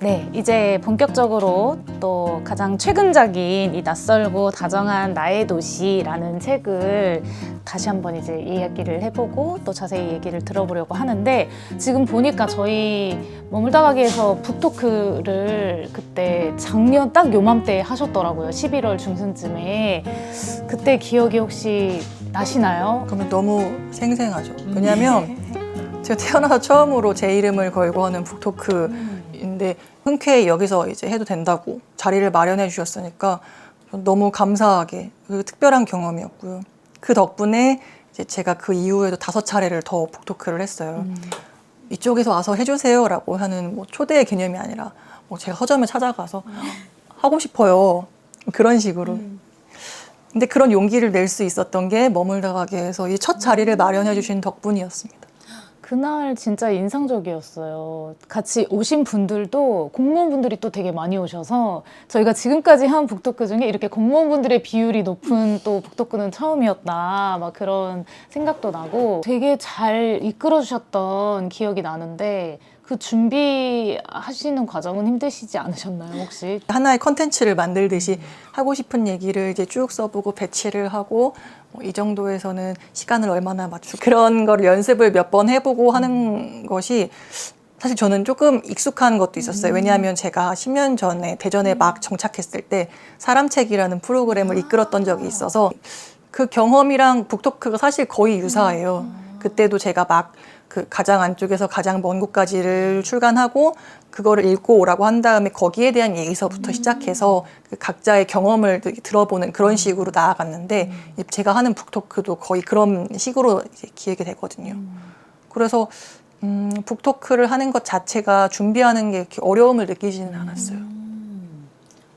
네, 이제 본격적으로 또 가장 최근작인 이 낯설고 다정한 나의 도시라는 책을 다시 한번 이제 이야기를 해보고 또 자세히 얘기를 들어보려고 하는데, 지금 보니까 저희 머물다 가기에서 북토크를 그때 작년 딱 요맘때 하셨더라고요. 11월 중순쯤에. 그때 기억이 혹시 나시나요? 그러면 너무 생생하죠. 왜냐하면 제가 태어나서 처음으로 제 이름을 걸고 하는 북토크인데 흔쾌히 여기서 이제 해도 된다고 자리를 마련해 주셨으니까 너무 감사하게 특별한 경험이었고요. 그 덕분에 이제 제가 그 이후에도 5차례를 더 북토크를 했어요. 이쪽에서 와서 해주세요라고 하는 뭐 초대의 개념이 아니라 뭐 제가 서점에 찾아가서 하고 싶어요. 그런 식으로. 근데 그런 용기를 낼 수 있었던 게 머물다 가게에서 이 첫 자리를 마련해 주신 덕분이었습니다. 그날 진짜 인상적이었어요. 같이 오신 분들도 공무원분들이 또 되게 많이 오셔서 저희가 지금까지 한 북토크 중에 이렇게 공무원분들의 비율이 높은 또 북토크는 처음이었다, 막 그런 생각도 나고 되게 잘 이끌어 주셨던 기억이 나는데, 그 준비하시는 과정은 힘드시지 않으셨나요, 혹시? 하나의 컨텐츠를 만들듯이 하고 싶은 얘기를 이제 쭉 써보고 배치를 하고 이 정도에서는 시간을 얼마나 맞추고 그런 거를 연습을 몇 번 해보고 하는 것이 사실 저는 조금 익숙한 것도 있었어요. 왜냐하면 제가 10년 전에 대전에 막 정착했을 때 사람책이라는 프로그램을 이끌었던 적이 있어서 그 경험이랑 북토크가 사실 거의 유사해요. 그때도 제가 막 그 가장 안쪽에서 가장 먼 곳까지를 출간하고 그거를 읽고 오라고 한 다음에 거기에 대한 얘기서부터 시작해서 그 각자의 경험을 들어보는 그런 식으로 나아갔는데, 제가 하는 북토크도 거의 그런 식으로 이제 기획이 되거든요. 그래서 북토크를 하는 것 자체가 준비하는 게 이렇게 어려움을 느끼지는 않았어요.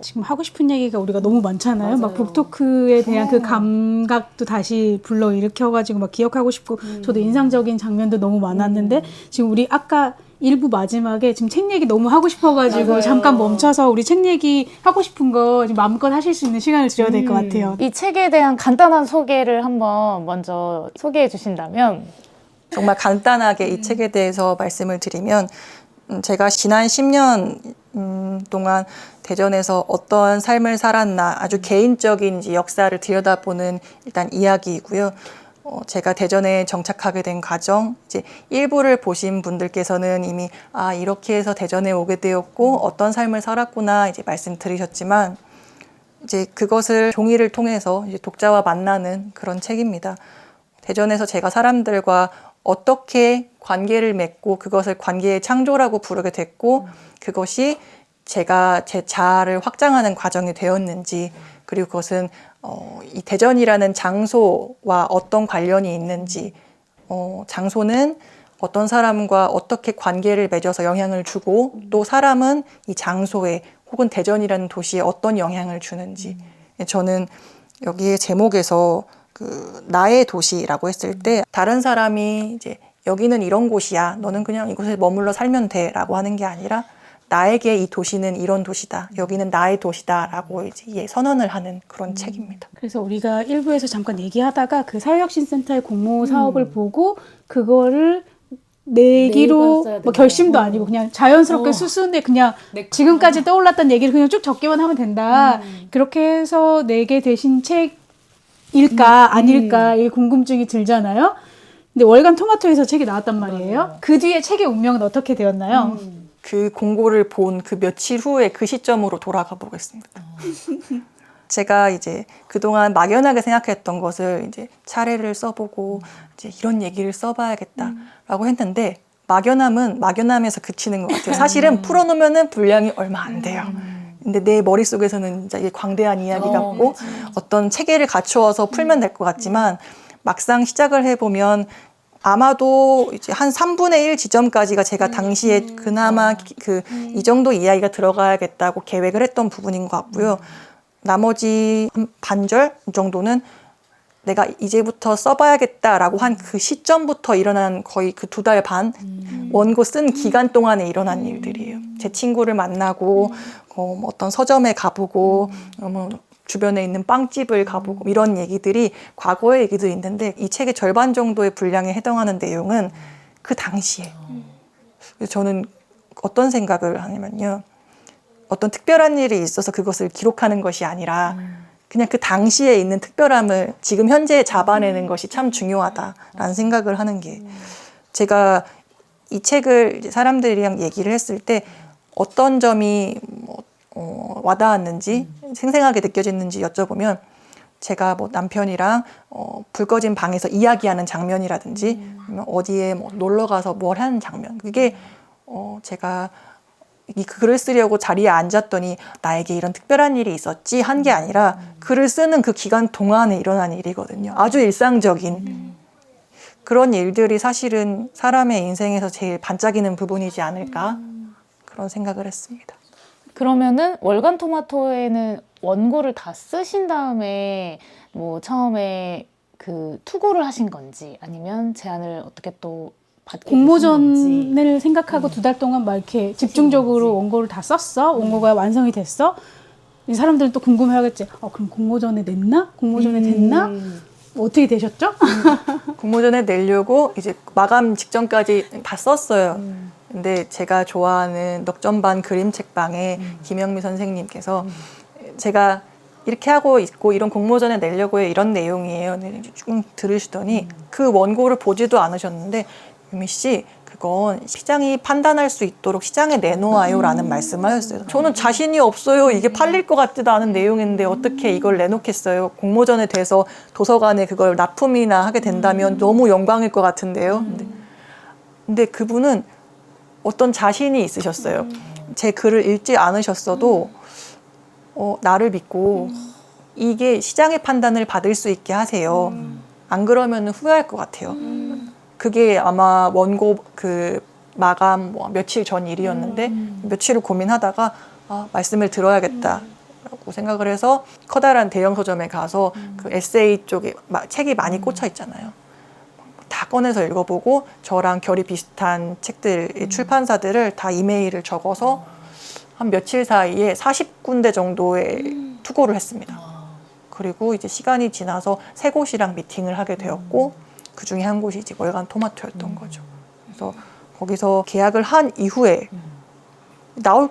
지금 하고 싶은 얘기가 우리가 너무 많잖아요. 막 맞아요. 북토크에 대한 그 감각도 다시 불러일으켜가지고 막 기억하고 싶고, 저도 인상적인 장면도 너무 많았는데, 지금 우리 아까 일부 마지막에 지금 책 얘기 너무 하고 싶어가지고 맞아요. 잠깐 멈춰서 우리 책 얘기 하고 싶은 거 지금 마음껏 하실 수 있는 시간을 드려야 될 것 같아요. 이 책에 대한 간단한 소개를 한번 먼저 소개해 주신다면. 정말 간단하게 이 책에 대해서 말씀을 드리면, 제가 지난 10년 동안 대전에서 어떤 삶을 살았나 아주 개인적인 이제 역사를 들여다보는 일단 이야기이고요. 제가 대전에 정착하게 된 과정, 이제 일부를 보신 분들께서는 이미 이렇게 해서 대전에 오게 되었고 어떤 삶을 살았구나 이제 말씀드리셨지만, 이제 그것을 종이를 통해서 이제 독자와 만나는 그런 책입니다. 대전에서 제가 사람들과 어떻게 관계를 맺고 그것을 관계의 창조라고 부르게 됐고, 그것이 제가 제 자아를 확장하는 과정이 되었는지, 그리고 그것은 이 대전이라는 장소와 어떤 관련이 있는지, 장소는 어떤 사람과 어떻게 관계를 맺어서 영향을 주고, 또 사람은 이 장소에 혹은 대전이라는 도시에 어떤 영향을 주는지. 저는 여기에 제목에서 그 나의 도시라고 했을 때 다른 사람이 이제 여기는 이런 곳이야, 너는 그냥 이곳에 머물러 살면 돼 라고 하는 게 아니라, 나에게 이 도시는 이런 도시다, 여기는 나의 도시다 라고 이제 선언을 하는 그런 책입니다. 그래서 우리가 일부에서 잠깐 얘기하다가 그 사회혁신센터의 공모 사업을 보고 그거를 내기로 뭐 결심도 아니고 그냥 자연스럽게 수순에 그냥 지금까지 떠올랐던 얘기를 그냥 쭉 적기만 하면 된다. 그렇게 해서 내게 되신 책일까 아닐까 이 궁금증이 들잖아요. 근데 월간 토마토에서 책이 나왔단 말이에요. 맞아요. 그 뒤에 책의 운명은 어떻게 되었나요? 그 공고를 본 그 며칠 후에 그 시점으로 돌아가 보겠습니다. 제가 이제 그동안 막연하게 생각했던 것을 이제 차례를 써보고 이제 이런 얘기를 써봐야겠다라고 했는데, 막연함은 막연함에서 그치는 것 같아요. 사실은 풀어놓으면은 분량이 얼마 안 돼요. 근데 내 머릿속에서는 진짜 이게 광대한 이야기 같고 어떤 체계를 갖추어서 풀면 될 것 같지만, 막상 시작을 해보면 아마도 이제 한 3분의 1 지점까지가 제가 당시에 그나마 이 정도 이야기가 들어가야겠다고 계획을 했던 부분인 것 같고요. 나머지 한 반절 정도는 내가 이제부터 써봐야겠다라고 한 그 시점부터 일어난 거의 그 2달 반 원고 쓴 기간 동안에 일어난 일들이에요. 제 친구를 만나고 어떤 서점에 가보고 주변에 있는 빵집을 가보고 이런 얘기들이 과거의 얘기도 있는데, 이 책의 절반 정도의 분량에 해당하는 내용은 그 당시에. 그래서 저는 어떤 생각을 하냐면요, 어떤 특별한 일이 있어서 그것을 기록하는 것이 아니라 그냥 그 당시에 있는 특별함을 지금 현재에 잡아내는 것이 참 중요하다라는 생각을 하는 게 제가 이 책을 이제 사람들이랑 얘기를 했을 때 어떤 점이 와닿았는지 생생하게 느껴졌는지 여쭤보면 제가 뭐 남편이랑 불 꺼진 방에서 이야기하는 장면이라든지 아니면 어디에 뭐 놀러 가서 뭘 하는 장면 그게 제가 이 글을 쓰려고 자리에 앉았더니 나에게 이런 특별한 일이 있었지 한 게 아니라 글을 쓰는 그 기간 동안에 일어난 일이거든요. 아주 일상적인 그런 일들이 사실은 사람의 인생에서 제일 반짝이는 부분이지 않을까 그런 생각을 했습니다. 그러면은 월간 토마토에는 원고를 다 쓰신 다음에 뭐 처음에 그 투고를 하신 건지 아니면 제안을 어떻게 또 받게 되신 건지. 공모전을 생각하고 2달 동안 막 이렇게 집중적으로 원고를 다 썼어. 원고가 완성이 됐어. 이 사람들은 또 궁금해하겠지. 그럼 공모전에 냈나? 공모전에 됐나? 뭐 어떻게 되셨죠? 공모전에 내려고 이제 마감 직전까지 다 썼어요. 근데 제가 좋아하는 넉점반 그림책방에 김영미 선생님께서 제가 이렇게 하고 있고 이런 공모전에 내려고 해 이런 내용이에요. 쭉 들으시더니 그 원고를 보지도 않으셨는데 유미 씨 그건 시장이 판단할 수 있도록 시장에 내놓아요 라는 말씀을 하셨어요. 저는 자신이 없어요. 이게 팔릴 것 같지도 않은 내용인데 어떻게 이걸 내놓겠어요. 공모전에 대해서 도서관에 그걸 납품이나 하게 된다면 너무 영광일 것 같은데요. 근데 그분은 어떤 자신이 있으셨어요. 제 글을 읽지 않으셨어도 나를 믿고 이게 시장의 판단을 받을 수 있게 하세요. 안 그러면 후회할 것 같아요. 그게 아마 원고 그 마감 뭐 며칠 전 일이었는데 며칠을 고민하다가 말씀을 들어야겠다라고 생각을 해서 커다란 대형 서점에 가서 그 에세이 쪽에 책이 많이 꽂혀 있잖아요. 다 꺼내서 읽어보고 저랑 결이 비슷한 책들 출판사들을 다 이메일을 적어서 한 며칠 사이에 40군데 정도의 투고를 했습니다. 그리고 이제 시간이 지나서 3곳이랑 미팅을 하게 되었고 그 중에 한 곳이 이제 월간 토마토였던 거죠. 그래서 거기서 계약을 한 이후에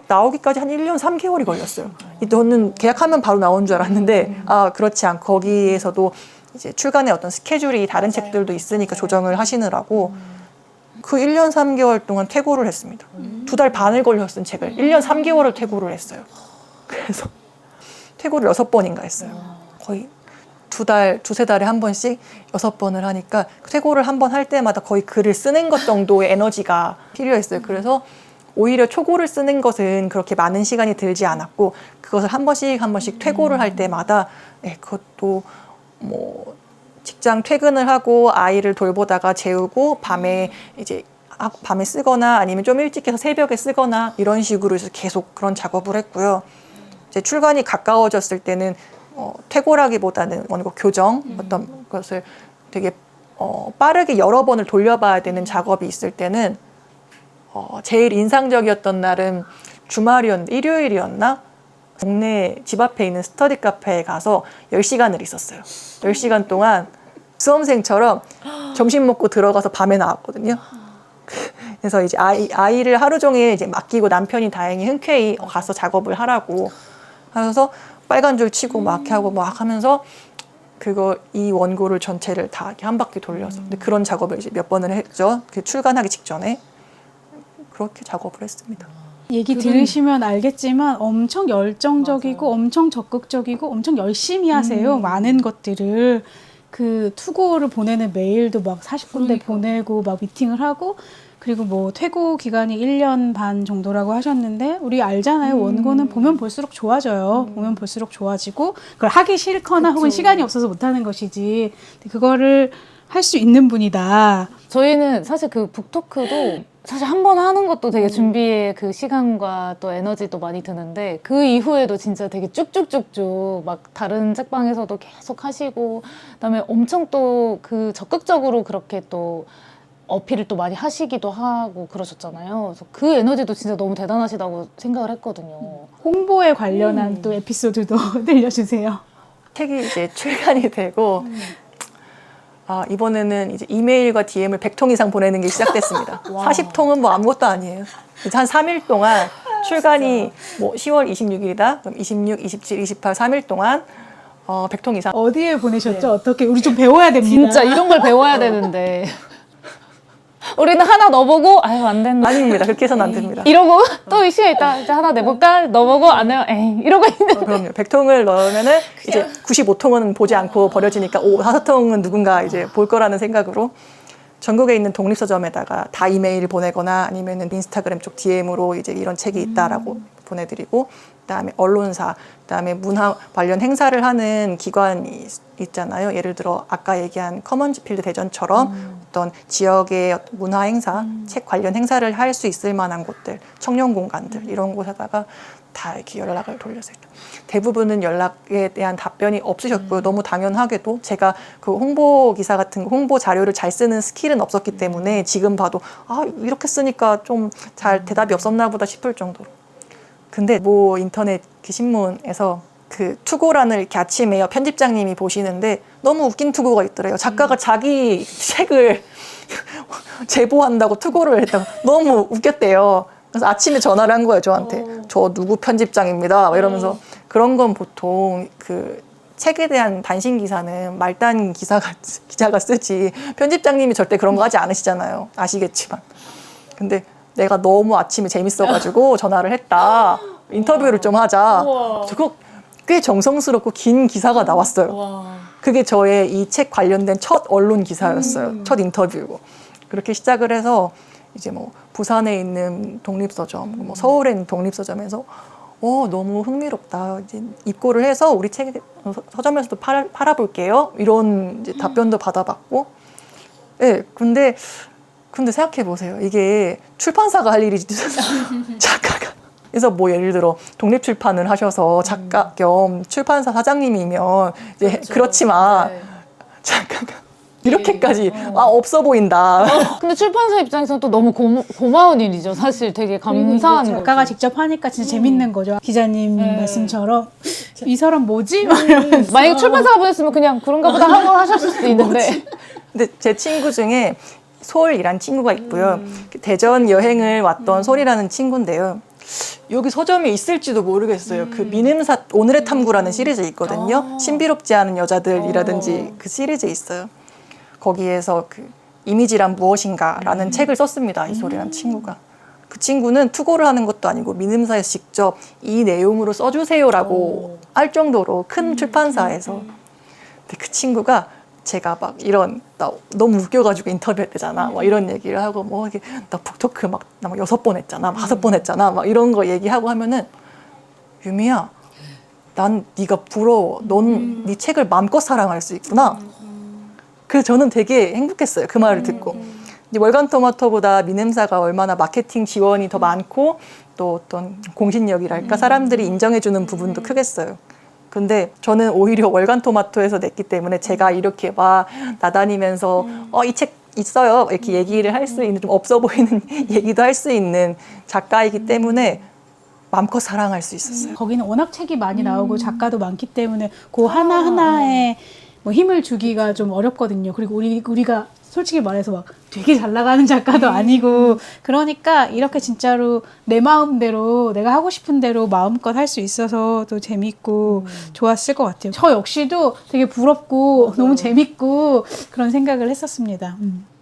나오기까지 한 1년 3개월이 걸렸어요. 저는 계약하면 바로 나온 줄 알았는데 그렇지 않고 거기에서도 이제 출간의 어떤 스케줄이 다른 책들도 있으니까 조정을 하시느라고 그 1년 3개월 동안 퇴고를 했습니다. 2달 반을 걸려 쓴 책을 1년 3개월을 퇴고를 했어요. 그래서 퇴고를 6번인가 했어요. 거의 2달, 2-3달에 한 번씩 6번을 하니까 퇴고를 한 번 할 때마다 거의 글을 쓰는 것 정도의 에너지가 필요했어요. 그래서 오히려 초고를 쓰는 것은 그렇게 많은 시간이 들지 않았고 그것을 한 번씩 퇴고를 할 때마다 그것도 뭐 직장 퇴근을 하고 아이를 돌보다가 재우고 밤에 이제 밤에 쓰거나 아니면 좀 일찍 해서 새벽에 쓰거나 이런 식으로 해서 계속 그런 작업을 했고요. 이제 출간이 가까워졌을 때는 퇴고라기보다는 원고 교정 어떤 것을 되게 빠르게 여러 번을 돌려봐야 되는 작업이 있을 때는 제일 인상적이었던 날은 주말이었는데 일요일이었나? 동네 집 앞에 있는 스터디 카페에 가서 10시간을 있었어요. 10시간 동안 수험생처럼 점심 먹고 들어가서 밤에 나왔거든요. 그래서 이제 아이를 하루 종일 이제 맡기고 남편이 다행히 흔쾌히 가서 작업을 하라고 하면서 빨간 줄 치고 막 이렇게 하고 막 하면서 이 원고를 전체를 다 이렇게 한 바퀴 돌려서 근데 그런 작업을 이제 몇 번을 했죠. 그 출간하기 직전에 그렇게 작업을 했습니다. 얘기 들으시면 알겠지만 엄청 열정적이고 맞아요. 엄청 적극적이고 엄청 열심히 하세요. 많은 것들을. 그 투고를 보내는 메일도 막 40군데 보내고 막 미팅을 하고 그리고 뭐 퇴고 기간이 1년 반 정도라고 하셨는데 우리 알잖아요. 원고는 보면 볼수록 좋아져요. 보면 볼수록 좋아지고 그걸 하기 싫거나 혹은 시간이 없어서 못하는 것이지 그거를 할 수 있는 분이다. 저희는 사실 그 북토크도 사실 한 번 하는 것도 되게 준비에 그 시간과 또 에너지도 많이 드는데 그 이후에도 진짜 되게 쭉쭉쭉쭉 막 다른 책방에서도 계속 하시고 그다음에 엄청 또 그 적극적으로 그렇게 또 어필을 또 많이 하시기도 하고 그러셨잖아요. 그래서 그 에너지도 진짜 너무 대단하시다고 생각을 했거든요. 홍보에 관련한 또 에피소드도 들려주세요. 책이 이제 출간이 되고 이번에는 이제 이메일과 DM을 100통 이상 보내는 게 시작됐습니다. 40통은 뭐 아무것도 아니에요. 이제 한 3일 동안 출간이 뭐 10월 26일이다. 그럼 26, 27, 28, 3일 동안 100통 이상. 어디에 보내셨죠? 어떻게 우리 좀 배워야 됩니다. 진짜 이런 걸 배워야 되는데 우리는 하나 넣어보고 아유 안 된다 아닙니다. 그렇게 해서는 안 됩니다. 이러고 또 시간 있다 이제 하나 내볼까 넣어보고 안 해요 에이 이러고 있는 그럼요. 100통을 넣으면은 이제 95통은 보지 않고 버려지니까 5통은 누군가 이제 볼 거라는 생각으로 전국에 있는 독립서점에다가 다 이메일 보내거나 아니면은 인스타그램 쪽 DM으로 이제 이런 책이 있다라고 보내드리고, 그다음에 언론사, 그다음에 문화 관련 행사를 하는 기관이 있잖아요. 예를 들어 아까 얘기한 커먼즈필드 대전처럼 어떤 지역의 문화 행사, 책 관련 행사를 할 수 있을 만한 곳들, 청년 공간들 이런 곳에다가 다 이렇게 연락을 돌렸어요. 대부분은 연락에 대한 답변이 없으셨고요. 너무 당연하게도 제가 그 홍보 기사 같은 거, 홍보 자료를 잘 쓰는 스킬은 없었기 때문에 지금 봐도 아 이렇게 쓰니까 좀 잘 대답이 없었나 보다 싶을 정도로. 근데 뭐 인터넷 그 신문에서 그 투고란을 이렇게 아침에 편집장님이 보시는데 너무 웃긴 투고가 있더래요. 작가가 자기 책을 제보한다고 투고를 했다고. 너무 웃겼대요. 그래서 아침에 전화를 한 거예요, 저한테. 저 누구 편집장입니다. 막 이러면서. 그런 건 보통 그 책에 대한 단신 기사는 말단 기자가 쓰지. 편집장님이 절대 그런 거 하지 않으시잖아요. 아시겠지만. 근데 내가 너무 아침에 재밌어가지고 전화를 했다. 인터뷰를 좀 하자. 그거 꽤 정성스럽고 긴 기사가 나왔어요. 그게 저의 이 책 관련된 첫 언론 기사였어요. 첫 인터뷰고. 그렇게 시작을 해서 이제 뭐 부산에 있는 독립서점, 뭐 서울에 있는 독립서점에서 너무 흥미롭다. 이제 입고를 해서 우리 책 서점에서도 팔아볼게요. 이런 이제 답변도 받아봤고. 네, 근데 생각해 보세요. 이게 출판사가 할 일이지 작가가. 그래서 뭐 예를 들어 독립출판을 하셔서 작가 겸 출판사 사장님이면 이제 그렇지만 작가가 이렇게까지 없어 보인다. 근데 출판사 입장에서는 또 너무 고마운 일이죠. 사실 되게 감사한 거죠. 작가가 직접 하니까 진짜 재밌는 거죠. 기자님 말씀처럼 이 사람 뭐지? 막 이러면서. 만약에 출판사가 보냈으면 그냥 그런가 보다 하고 하셨을 수도 있는데 근데 제 친구 중에 솔이란 친구가 있고요. 대전 여행을 왔던 솔이라는 친구인데요. 여기 서점이 있을지도 모르겠어요. 그 민음사 오늘의 탐구라는 시리즈 있거든요. 신비롭지 않은 여자들이라든지 그 시리즈 있어요. 거기에서 그 이미지란 무엇인가라는 책을 썼습니다. 이 솔이라는 친구가. 그 친구는 투고를 하는 것도 아니고 민음사에서 직접 이 내용으로 써주세요라고 할 정도로 큰 출판사에서. 근데 그 친구가 제가 막 이런 나 너무 웃겨가지고 인터뷰할 때잖아. 막 이런 얘기를 하고 뭐 이게 나 북토크 막 6번 했잖아, 5번 했잖아, 막 이런 거 얘기하고 하면은 유미야, 난 네가 부러워. 넌 네 책을 마음껏 사랑할 수 있구나. 그래서 저는 되게 행복했어요. 그 말을 듣고. 이제 월간토마토보다 민음사가 얼마나 마케팅 지원이 더 많고 또 어떤 공신력이랄까 사람들이 인정해주는 부분도 크겠어요. 근데 저는 오히려 월간토마토에서 냈기 때문에 제가 이렇게 막 나다니면서 이 책 있어요 이렇게 얘기를 할 수 있는 좀 없어 보이는 얘기도 할 수 있는 작가이기 때문에 마음껏 사랑할 수 있었어요. 거기는 워낙 책이 많이 나오고 작가도 많기 때문에 그 하나하나에 뭐 힘을 주기가 좀 어렵거든요. 그리고 우리가 솔직히 말해서 막 되게 잘 나가는 작가도 아니고 그러니까 이렇게 진짜로 내 마음대로 내가 하고 싶은 대로 마음껏 할 수 있어서 또 재밌고 좋았을 것 같아요. 저 역시도 되게 부럽고 너무 재밌고 그런 생각을 했었습니다.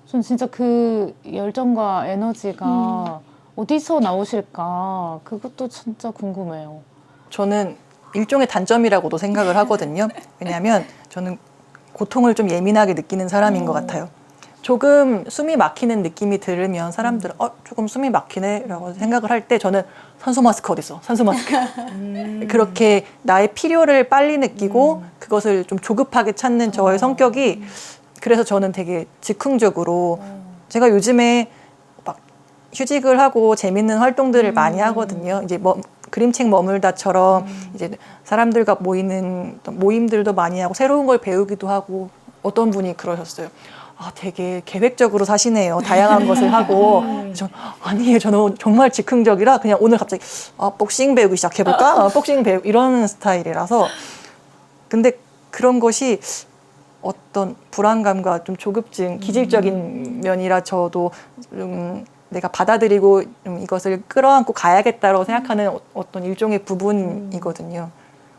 전 진짜 그 열정과 에너지가 어디서 나오실까 그것도 진짜 궁금해요. 저는 일종의 단점이라고도 생각을 하거든요. 왜냐하면 저는 고통을 좀 예민하게 느끼는 사람인 것 같아요. 조금 숨이 막히는 느낌이 들으면 사람들은 조금 숨이 막히네 라고 생각을 할 때 저는 산소 마스크 어딨어? 산소 마스크. 그렇게 나의 필요를 빨리 느끼고 그것을 좀 조급하게 찾는 저의 성격이 그래서 저는 되게 즉흥적으로 제가 요즘에 막 휴직을 하고 재밌는 활동들을 많이 하거든요. 이제 뭐 그림책 머물다처럼 이제 사람들과 모이는 모임들도 많이 하고 새로운 걸 배우기도 하고 어떤 분이 그러셨어요. 되게 계획적으로 사시네요. 다양한 것을 하고. 아니에요. 저는 정말 즉흥적이라 그냥 오늘 갑자기 복싱 배우기 시작해볼까? 복싱 배우 이런 스타일이라서. 근데 그런 것이 어떤 불안감과 좀 조급증, 기질적인 면이라 저도 내가 받아들이고 이것을 끌어안고 가야겠다라고 생각하는 어떤 일종의 부분이거든요.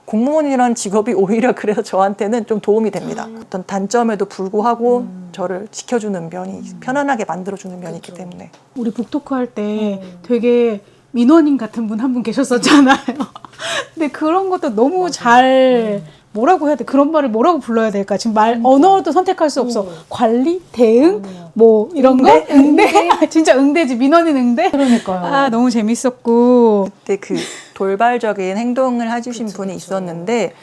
공무원이라는 직업이 오히려 그래서 저한테는 좀 도움이 됩니다. 어떤 단점에도 불구하고 저를 지켜주는 면이, 편안하게 만들어주는 면이 있기 때문에. 우리 북토크 할 때 되게 민원인 같은 분 한 분 계셨었잖아요. 근데 그런 것도 너무 잘 뭐라고 해야 돼? 그런 말을 뭐라고 불러야 될까? 지금 언어도 선택할 수 없어. 관리, 대응, 뭐 이런 거? 응대? 진짜 응대지. 민원인 응대? 그러니까요. 아, 너무 재밌었고. 그때 그 돌발적인 행동을 해주신 분이 있었는데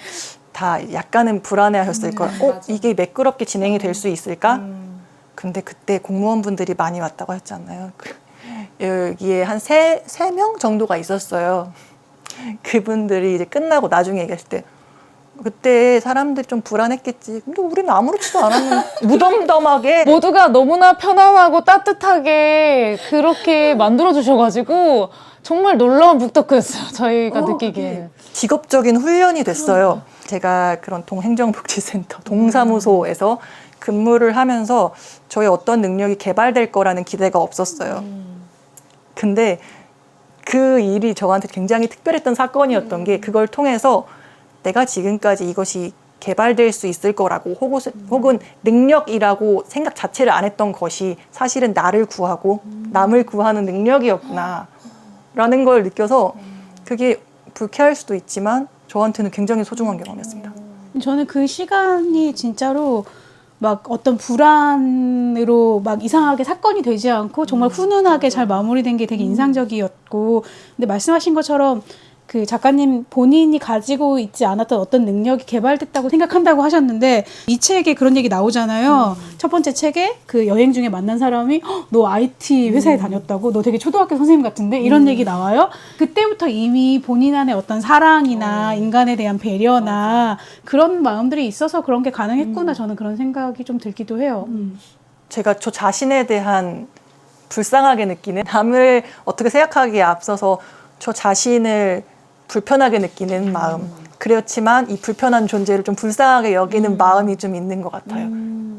다 약간은 불안해하셨을 거예요. 이게 매끄럽게 진행이 될 수 있을까? 근데 그때 공무원분들이 많이 왔다고 했잖아요. 여기에 한 세 명 정도가 있었어요. 그분들이 이제 끝나고 나중에 얘기했을 때 그때 사람들이 좀 불안했겠지. 근데 우리는 아무렇지도 않았는데 무덤덤하게 모두가 너무나 편안하고 따뜻하게 그렇게 만들어주셔가지고 정말 놀라운 북토크였어요. 저희가 느끼기에는. 직업적인 훈련이 됐어요. 제가 그런 동행정복지센터, 동사무소에서 근무를 하면서 저의 어떤 능력이 개발될 거라는 기대가 없었어요. 근데 그 일이 저한테 굉장히 특별했던 사건이었던 게 그걸 통해서 내가 지금까지 이것이 개발될 수 있을 거라고 혹은 능력이라고 생각 자체를 안 했던 것이 사실은 나를 구하고 남을 구하는 능력이었구나 라는 걸 느껴서 그게 불쾌할 수도 있지만 저한테는 굉장히 소중한 경험이었습니다. 저는 그 시간이 진짜로 막 어떤 불안으로 막 이상하게 사건이 되지 않고 정말 훈훈하게 잘 마무리된 게 되게 인상적이었고, 근데 말씀하신 것처럼 그 작가님 본인이 가지고 있지 않았던 어떤 능력이 개발됐다고 생각한다고 하셨는데 이 책에 그런 얘기 나오잖아요. 첫 번째 책에 그 여행 중에 만난 사람이 너 IT 회사에 다녔다고? 너 되게 초등학교 선생님 같은데? 이런 얘기 나와요. 그때부터 이미 본인 안에 어떤 사랑이나 인간에 대한 배려나 그런 마음들이 있어서 그런 게 가능했구나. 저는 그런 생각이 좀 들기도 해요. 제가 저 자신에 대한 불쌍하게 느끼는 남을 어떻게 생각하기에 앞서서 저 자신을 불편하게 느끼는 마음. 그렇지만 이 불편한 존재를 좀 불쌍하게 여기는 마음이 좀 있는 것 같아요.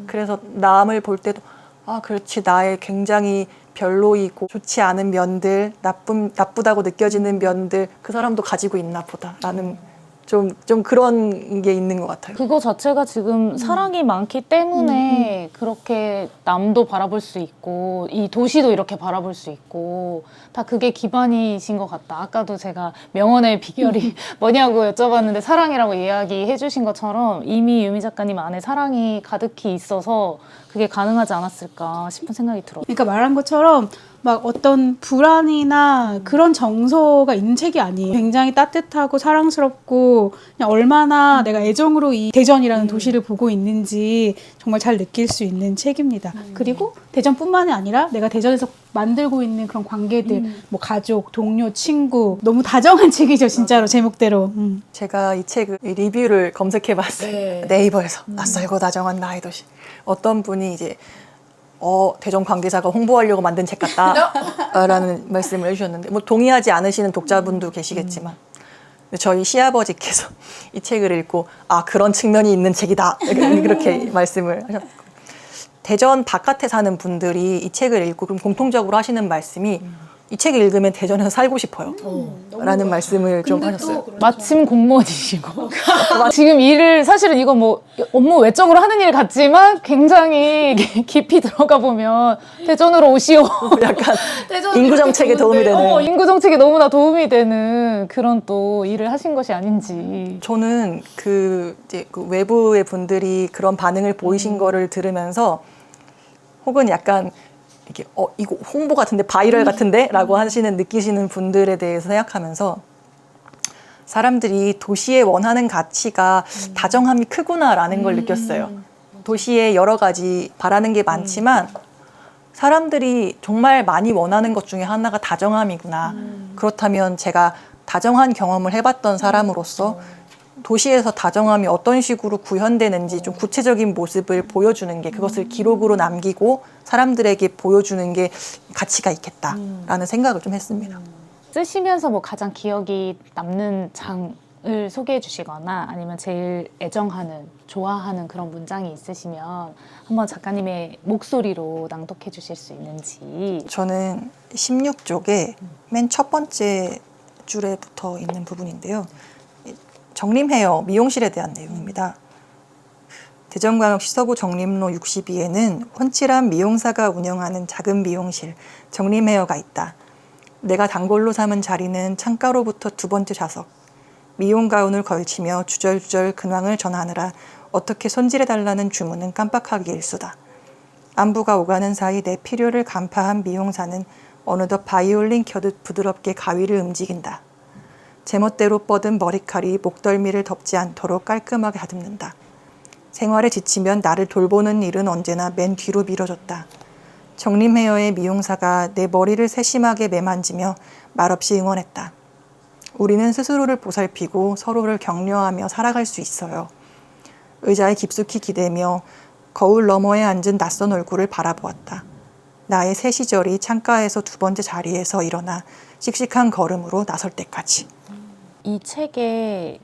그래서 남을 볼 때도 아, 그렇지. 나의 굉장히 별로이고 좋지 않은 면들, 나쁘다고 느껴지는 면들 그 사람도 가지고 있나 보다라는 좀 그런 게 있는 것 같아요. 그거 자체가 지금 사랑이 많기 때문에 그렇게 남도 바라볼 수 있고 이 도시도 이렇게 바라볼 수 있고 다 그게 기반이신 것 같다. 아까도 제가 명언의 비결이 뭐냐고 여쭤봤는데 사랑이라고 이야기해 주신 것처럼 이미 유미 작가님 안에 사랑이 가득히 있어서 그게 가능하지 않았을까 싶은 생각이 들어요. 그러니까 말한 것처럼 막 어떤 불안이나 그런 정서가 있는 책이 아니에요. 굉장히 따뜻하고 사랑스럽고 그냥 얼마나 내가 애정으로 이 대전이라는 도시를 보고 있는지 정말 잘 느낄 수 있는 책입니다. 그리고 대전뿐만이 아니라 내가 대전에서 만들고 있는 그런 관계들, 뭐 가족, 동료, 친구 너무 다정한 책이죠, 진짜로 제목대로. 제가 이 책을 리뷰를 검색해봤어요. 네이버에서 낯설고 다정한 나의 도시. 어떤 분이 이제 대전 관계자가 홍보하려고 만든 책 같다라는 말씀을 해주셨는데 뭐 동의하지 않으시는 독자분도 계시겠지만 저희 시아버지께서 이 책을 읽고 아 그런 측면이 있는 책이다 그렇게 말씀을 하셨고 대전 바깥에 사는 분들이 이 책을 읽고 그럼 공통적으로 하시는 말씀이 이 책을 읽으면 대전에서 살고 싶어요 라는 말씀을 좀 하셨어요. 마침 공무원이시고 지금 일을 사실은 이거 뭐 업무 외적으로 하는 일 같지만 굉장히 깊이 들어가 보면 대전으로 오시오 약간 인구 정책에 도움이 되는 인구 정책에 너무나 도움이 되는 그런 또 일을 하신 것이 아닌지. 저는 이제 그 외부의 분들이 그런 반응을 보이신 거를 들으면서 혹은 약간 이게 이거 홍보 같은데 바이럴 같은데 라고 느끼시는 분들에 대해서 생각하면서 사람들이 도시에 원하는 가치가 다정함이 크구나라는 걸 느꼈어요. 도시에 여러 가지 바라는 게 많지만 사람들이 정말 많이 원하는 것 중에 하나가 다정함이구나. 그렇다면 제가 다정한 경험을 해봤던 사람으로서 도시에서 다정함이 어떤 식으로 구현되는지 좀 구체적인 모습을 보여주는 게 그것을 기록으로 남기고 사람들에게 보여주는 게 가치가 있겠다라는 생각을 좀 했습니다. 쓰시면서 뭐 가장 기억이 남는 장은 을 소개해 주시거나 아니면 제일 애정하는, 좋아하는 그런 문장이 있으시면 한번 작가님의 목소리로 낭독해 주실 수 있는지. 저는 16쪽에 맨 첫 번째 줄에 붙어 있는 부분인데요. 정림헤어 미용실에 대한 내용입니다. 대전광역시 서구 정림로 62에는 훤칠한 미용사가 운영하는 작은 미용실 정림헤어가 있다. 내가 단골로 삼은 자리는 창가로부터 두 번째 좌석. 미용 가운을 걸치며 주절주절 근황을 전하느라 어떻게 손질해달라는 주문은 깜빡하기 일수다. 안부가 오가는 사이 내 필요를 간파한 미용사는 어느덧 바이올린 켜듯 부드럽게 가위를 움직인다. 제멋대로 뻗은 머리칼이 목덜미를 덮지 않도록 깔끔하게 다듬는다. 생활에 지치면 나를 돌보는 일은 언제나 맨 뒤로 미뤄졌다. 정림헤어의 미용사가 내 머리를 세심하게 매만지며 말없이 응원했다. 우리는 스스로를 보살피고 서로를 격려하며 살아갈 수 있어요. 의자에 깊숙이 기대며 거울 너머에 앉은 낯선 얼굴을 바라보았다. 나의 새 시절이 창가에서 두 번째 자리에서 일어나 씩씩한 걸음으로 나설 때까지. 이 책에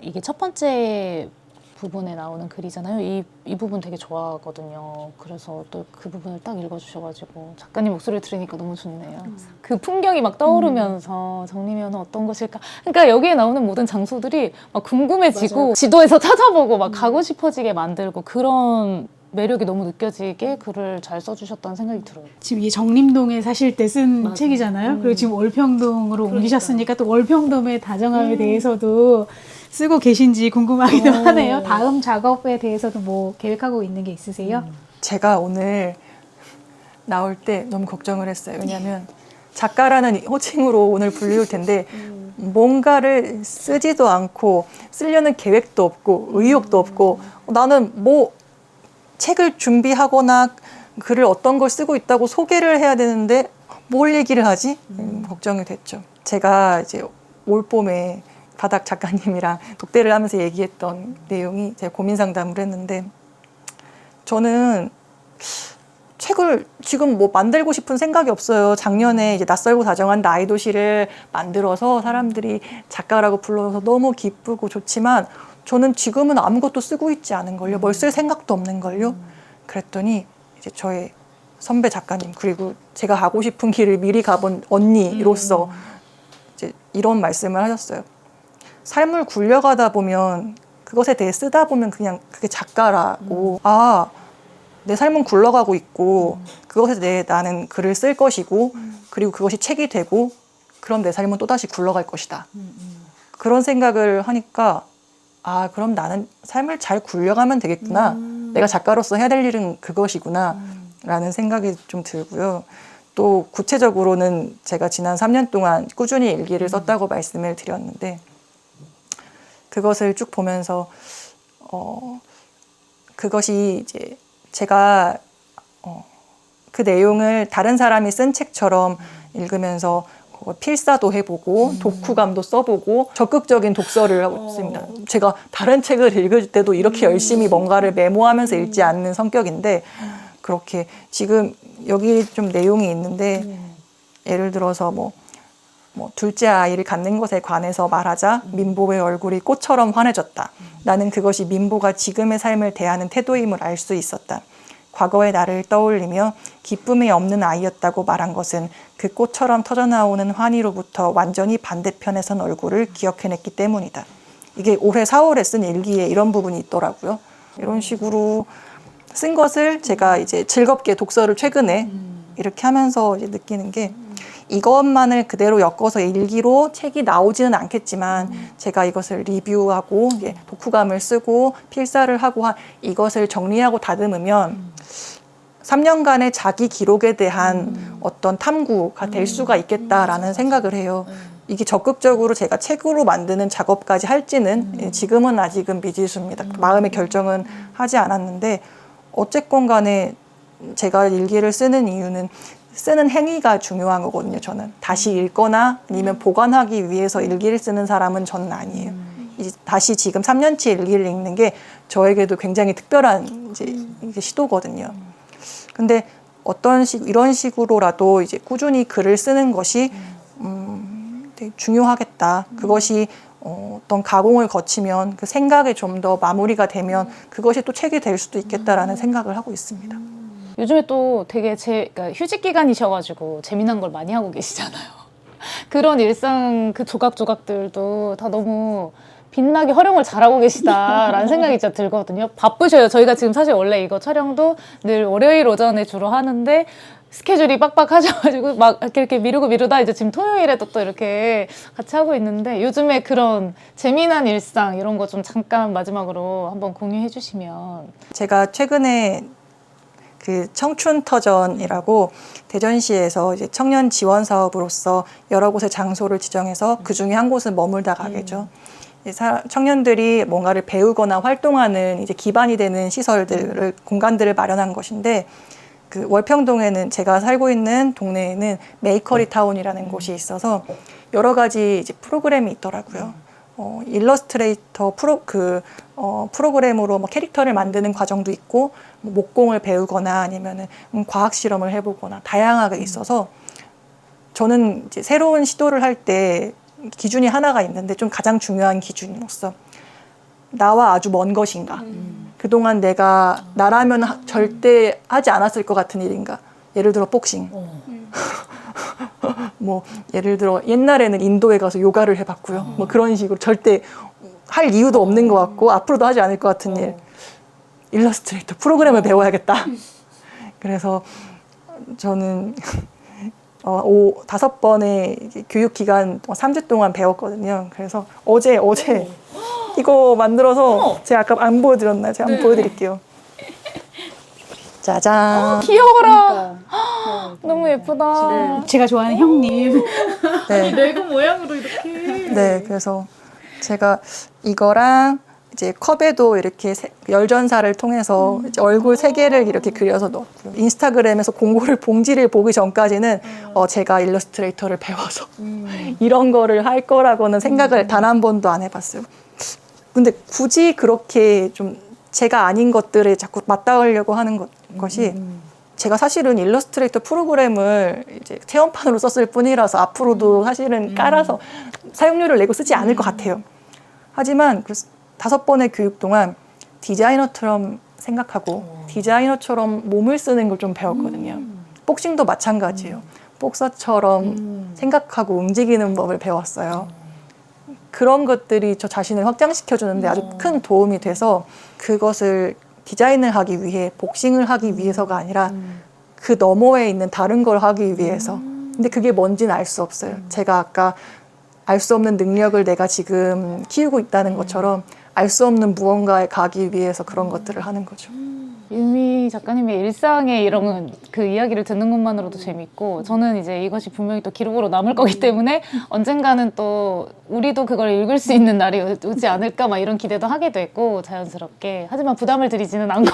이게 첫 번째 부분에 나오는 글이잖아요. 이 부분 되게 좋아하거든요. 그래서 또 그 부분을 딱 읽어주셔가지고 작가님 목소리를 들으니까 너무 좋네요. 그 풍경이 막 떠오르면서 정림헤어는 어떤 곳일까? 그러니까 여기에 나오는 모든 장소들이 막 궁금해지고 맞아요. 지도에서 찾아보고 막 가고 싶어지게 만들고 그런 매력이 너무 느껴지게 글을 잘 써주셨다는 생각이 들어요. 지금 이 정림동에 사실 때 쓴 맞아. 책이잖아요. 그리고 지금 월평동으로 옮기셨으니까 또 월평동의 다정함에 대해서도 쓰고 계신지 궁금하기도 하네요. 다음 작업에 대해서도 뭐 계획하고 있는 게 있으세요? 제가 오늘 나올 때 너무 걱정을 했어요. 왜냐하면 작가라는 호칭으로 오늘 불리울 텐데 뭔가를 쓰지도 않고 쓰려는 계획도 없고 의욕도 없고 나는 뭐 책을 준비하거나 글을 어떤 걸 쓰고 있다고 소개를 해야 되는데 뭘 얘기를 하지? 걱정이 됐죠. 제가 이제 올 봄에 바닥 작가님이랑 독대를 하면서 얘기했던 내용이 제가 고민 상담을 했는데 저는 책을 지금 뭐 만들고 싶은 생각이 없어요. 작년에 이제 낯설고 다정한 나의 도시를 만들어서 사람들이 작가라고 불러서 너무 기쁘고 좋지만 저는 지금은 아무것도 쓰고 있지 않은 걸요. 뭘 쓸 생각도 없는 걸요. 그랬더니 이제 저의 선배 작가님 그리고 제가 가고 싶은 길을 미리 가본 언니로서 이제 이런 말씀을 하셨어요. 삶을 굴려가다 보면 그것에 대해 쓰다 보면 그냥 그게 작가라고 내 삶은 굴러가고 있고 그것에 대해 나는 글을 쓸 것이고 그리고 그것이 책이 되고 그럼 내 삶은 또다시 굴러갈 것이다. 그런 생각을 하니까 그럼 나는 삶을 잘 굴려가면 되겠구나. 내가 작가로서 해야 될 일은 그것이구나 라는 생각이 좀 들고요. 또 구체적으로는 제가 지난 3년 동안 꾸준히 일기를 썼다고 말씀을 드렸는데 그것을 쭉 보면서 그것이 이제 제가 그 내용을 다른 사람이 쓴 책처럼 읽으면서 필사도 해보고 독후감도 써보고 적극적인 독서를 하고 있습니다. 제가 다른 책을 읽을 때도 이렇게 열심히 뭔가를 메모하면서 읽지 않는 성격인데 그렇게 지금 여기 좀 내용이 있는데 예를 들어서 뭐 둘째 아이를 갖는 것에 관해서 말하자 민보의 얼굴이 꽃처럼 환해졌다. 나는 그것이 민보가 지금의 삶을 대하는 태도임을 알 수 있었다. 과거의 나를 떠올리며 기쁨이 없는 아이였다고 말한 것은 그 꽃처럼 터져나오는 환희로부터 완전히 반대편에 선 얼굴을 기억해냈기 때문이다. 이게 올해 4월에 쓴 일기에 이런 부분이 있더라고요. 이런 식으로 쓴 것을 제가 이제 즐겁게 독서를 최근에 이렇게 하면서 이제 느끼는 게 이것만을 그대로 엮어서 일기로 책이 나오지는 않겠지만 제가 이것을 리뷰하고 독후감을 쓰고 필사를 하고 이것을 정리하고 다듬으면 3년간의 자기 기록에 대한 어떤 탐구가 될 수가 있겠다라는 생각을 해요. 이게 적극적으로 제가 책으로 만드는 작업까지 할지는 지금은 아직은 미지수입니다. 마음의 결정은 하지 않았는데 어쨌건 간에 제가 일기를 쓰는 이유는 쓰는 행위가 중요한 거거든요. 저는 다시 읽거나 아니면 보관하기 위해서 일기를 쓰는 사람은 저는 아니에요. 이제 다시 지금 3년치 일기를 읽는 게 저에게도 굉장히 특별한 이제 시도거든요. 근데 이런 식으로라도 이제 꾸준히 글을 쓰는 것이 되게 중요하겠다. 그것이 어떤 가공을 거치면 그 생각이 좀 더 마무리가 되면 그것이 또 책이 될 수도 있겠다라는 생각을 하고 있습니다. 요즘에 또 되게 그러니까 휴직 기간이셔가지고 재미난 걸 많이 하고 계시잖아요. 그런 일상 그 조각조각들도 다 너무 빛나게 활용을 잘하고 계시다라는 생각이 진짜 들거든요. 바쁘셔요. 저희가 지금 사실 원래 이거 촬영도 늘 월요일 오전에 주로 하는데 스케줄이 빡빡하셔가지고 막 이렇게 미루다 이제 지금 토요일에도 또 이렇게 같이 하고 있는데 요즘에 그런 재미난 일상 이런 거 좀 잠깐 마지막으로 한번 공유해 주시면. 제가 최근에 그 청춘터전이라고 대전시에서 이제 청년 지원 사업으로서 여러 곳의 장소를 지정해서 그 중에 한 곳은 머물다 가게죠. 청년들이 뭔가를 배우거나 활동하는 이제 기반이 되는 시설들을 공간들을 마련한 것인데 그 월평동에는 제가 살고 있는 동네에는 메이커리 타운이라는 곳이 있어서 여러 가지 이제 프로그램이 있더라고요. 일러스트레이터 프로그램으로 뭐 캐릭터를 만드는 과정도 있고 뭐 목공을 배우거나 아니면은 과학 실험을 해보거나 다양하게 있어서 저는 이제 새로운 시도를 할 때 기준이 하나가 있는데 좀 가장 중요한 기준으로서 나와 아주 먼 것인가. 그동안 내가 나라면 절대 하지 않았을 것 같은 일인가. 예를 들어 복싱. 뭐 예를 들어 옛날에는 인도에 가서 요가를 해봤고요. 뭐 그런 식으로 절대 할 이유도 없는 것 같고 앞으로도 하지 않을 것 같은 일. 일러스트레이터 프로그램을 배워야겠다. 그래서 저는 5번의 교육 기간 3주 동안 배웠거든요. 그래서 어제 이거 만들어서 제가 아까 안 보여드렸나요? 제가 한번 보여드릴게요. 짜잔. 귀여워라. 너무 예쁘다. 제가 좋아하는 형님. 네. 레고 모양으로 이렇게. 네, 그래서 제가 이거랑 이제 컵에도 이렇게 열전사를 통해서 이제 얼굴 3개를 이렇게 그려서 넣었고요. 인스타그램에서 봉지를 보기 전까지는 제가 일러스트레이터를 배워서 이런 거를 할 거라고는 생각을 단 한 번도 안 해봤어요. 근데 굳이 그렇게 좀 제가 아닌 것들에 자꾸 맞닿으려고 하는 것이 제가 사실은 일러스트레이터 프로그램을 이제 체험판으로 썼을 뿐이라서 앞으로도 사실은 깔아서 사용료를 내고 쓰지 않을 것 같아요. 하지만 그 5번의 교육 동안 디자이너처럼 생각하고 디자이너처럼 몸을 쓰는 걸 좀 배웠거든요. 복싱도 마찬가지예요. 복서처럼 생각하고 움직이는 법을 배웠어요. 그런 것들이 저 자신을 확장시켜주는데 아주 큰 도움이 돼서 그것을 디자인을 하기 위해 복싱을 하기 위해서가 아니라 그 너머에 있는 다른 걸 하기 위해서. 근데 그게 뭔지는 알 수 없어요. 제가 아까 알 수 없는 능력을 내가 지금 키우고 있다는 것처럼 알 수 없는 무언가에 가기 위해서 그런 것들을 하는 거죠. 유미 작가님의 일상의 이런 그 이야기를 듣는 것만으로도 재밌고 저는 이제 이것이 분명히 또 기록으로 남을 거기 때문에 언젠가는 또 우리도 그걸 읽을 수 있는 날이 오지 않을까 막 이런 기대도 하게 됐고 자연스럽게 하지만 부담을 드리지는 않고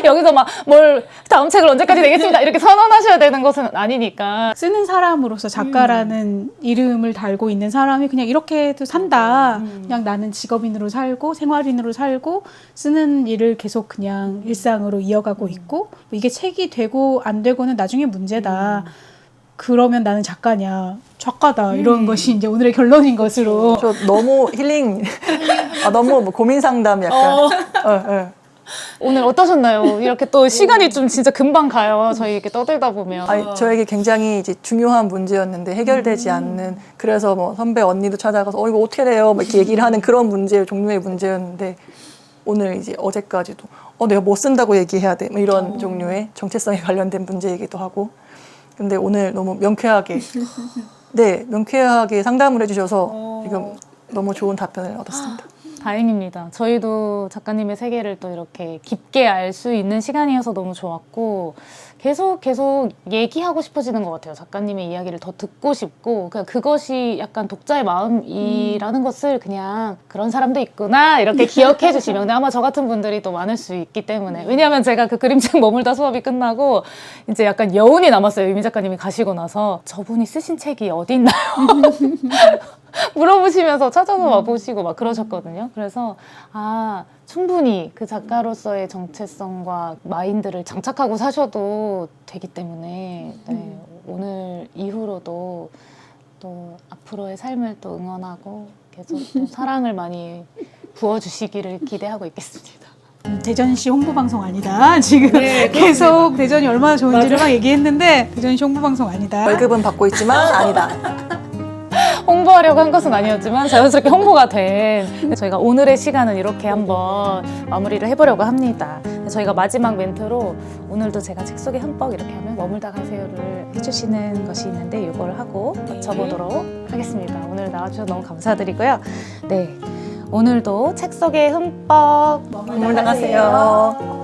여기서 막 뭘 다음 책을 언제까지 내겠습니다 이렇게 선언하셔야 되는 것은 아니니까 쓰는 사람으로서 작가라는 이름을 달고 있는 사람이 그냥 이렇게도 산다. 그냥 나는 직업인으로 살고 생활인으로 살고 쓰는 일을 계속 그냥 일상으로 이어가고 있고 뭐 이게 책이 되고 안 되고는 나중에 문제다. 그러면 나는 작가냐? 작가다. 이런 것이 이제 오늘의 결론인 것으로. 저 너무 힐링, 너무 뭐 고민 상담 약간. 오늘 어떠셨나요? 이렇게 또 시간이 좀 진짜 금방 가요. 저희 이렇게 떠들다 보면. 아니, 저에게 굉장히 이제 중요한 문제였는데 해결되지 않는 그래서 뭐 선배 언니도 찾아가서 이거 어떻게 돼요? 막 이렇게 얘기를 하는 그런 종류의 문제였는데 오늘 이제 어제까지도 내가 뭐 쓴다고 얘기해야 돼? 뭐 이런 종류의 정체성에 관련된 문제이기도 하고 근데 오늘 너무 명쾌하게 명쾌하게 상담을 해주셔서 지금 너무 좋은 답변을 얻었습니다. 다행입니다. 저희도 작가님의 세계를 또 이렇게 깊게 알 수 있는 시간이어서 너무 좋았고 계속 얘기하고 싶어지는 것 같아요. 작가님의 이야기를 더 듣고 싶고 그냥 그것이 약간 독자의 마음이라는 것을 그냥 그런 사람도 있구나 이렇게 기억해 주시면 근데 아마 저 같은 분들이 또 많을 수 있기 때문에 왜냐하면 제가 그 그림책 머물다 수업이 끝나고 이제 약간 여운이 남았어요. 유미 작가님이 가시고 나서 저분이 쓰신 책이 어디 있나요? 물어보시면서 찾아서 와보시고 막 그러셨거든요. 그래서 충분히 그 작가로서의 정체성과 마인드를 장착하고 사셔도 되기 때문에 오늘 이후로도 또 앞으로의 삶을 또 응원하고 계속 또 사랑을 많이 부어주시기를 기대하고 있겠습니다. 대전시 홍보방송 아니다. 지금 계속 대전이 얼마나 좋은지를 막 얘기했는데 대전시 홍보방송 아니다. 월급은 받고 있지만 아니다. 홍보하려고 한 것은 아니었지만 자연스럽게 홍보가 된 저희가 오늘의 시간은 이렇게 한번 마무리를 해보려고 합니다. 저희가 마지막 멘트로 오늘도 제가 책 속에 흠뻑 이렇게 하면 머물다 가세요를 해주시는 것이 있는데 이걸 하고 마쳐보도록 하겠습니다. 오늘 나와주셔서 너무 감사드리고요. 네, 오늘도 책 속에 흠뻑 머물다 가세요.